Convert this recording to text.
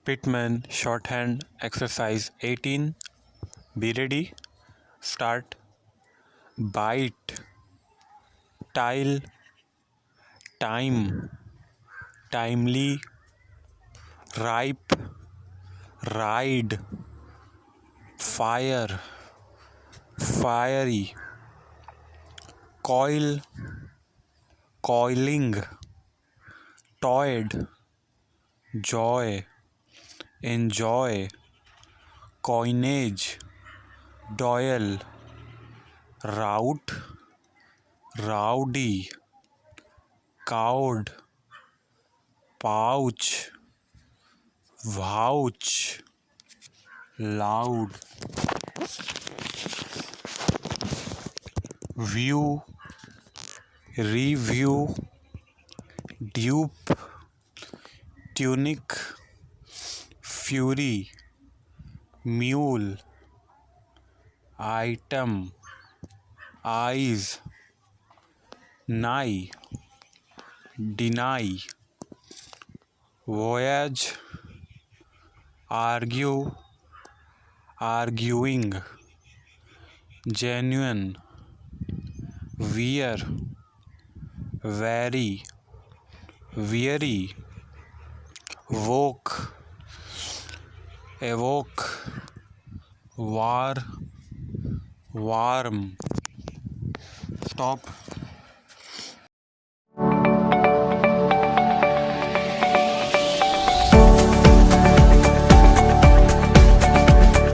Pitman Shorthand Exercise 18. Be ready. Start. Bite. Tile. Time. Timely. Ripe. Ride. Fire. Fiery. Coil. Coiling. Toyed. Joy. Enjoy. Coinage. Doyle. Route. Rowdy. Cowed. Pouch. Vouch. Loud. View. Review. Dupe. Tunic. Fury. Mule. Item. Eyes. Nigh. Deny. Voyage. Argue. Arguing. Genuine. Wear. Vary. Weary. Woke. Evoke. War. Warm. Stop.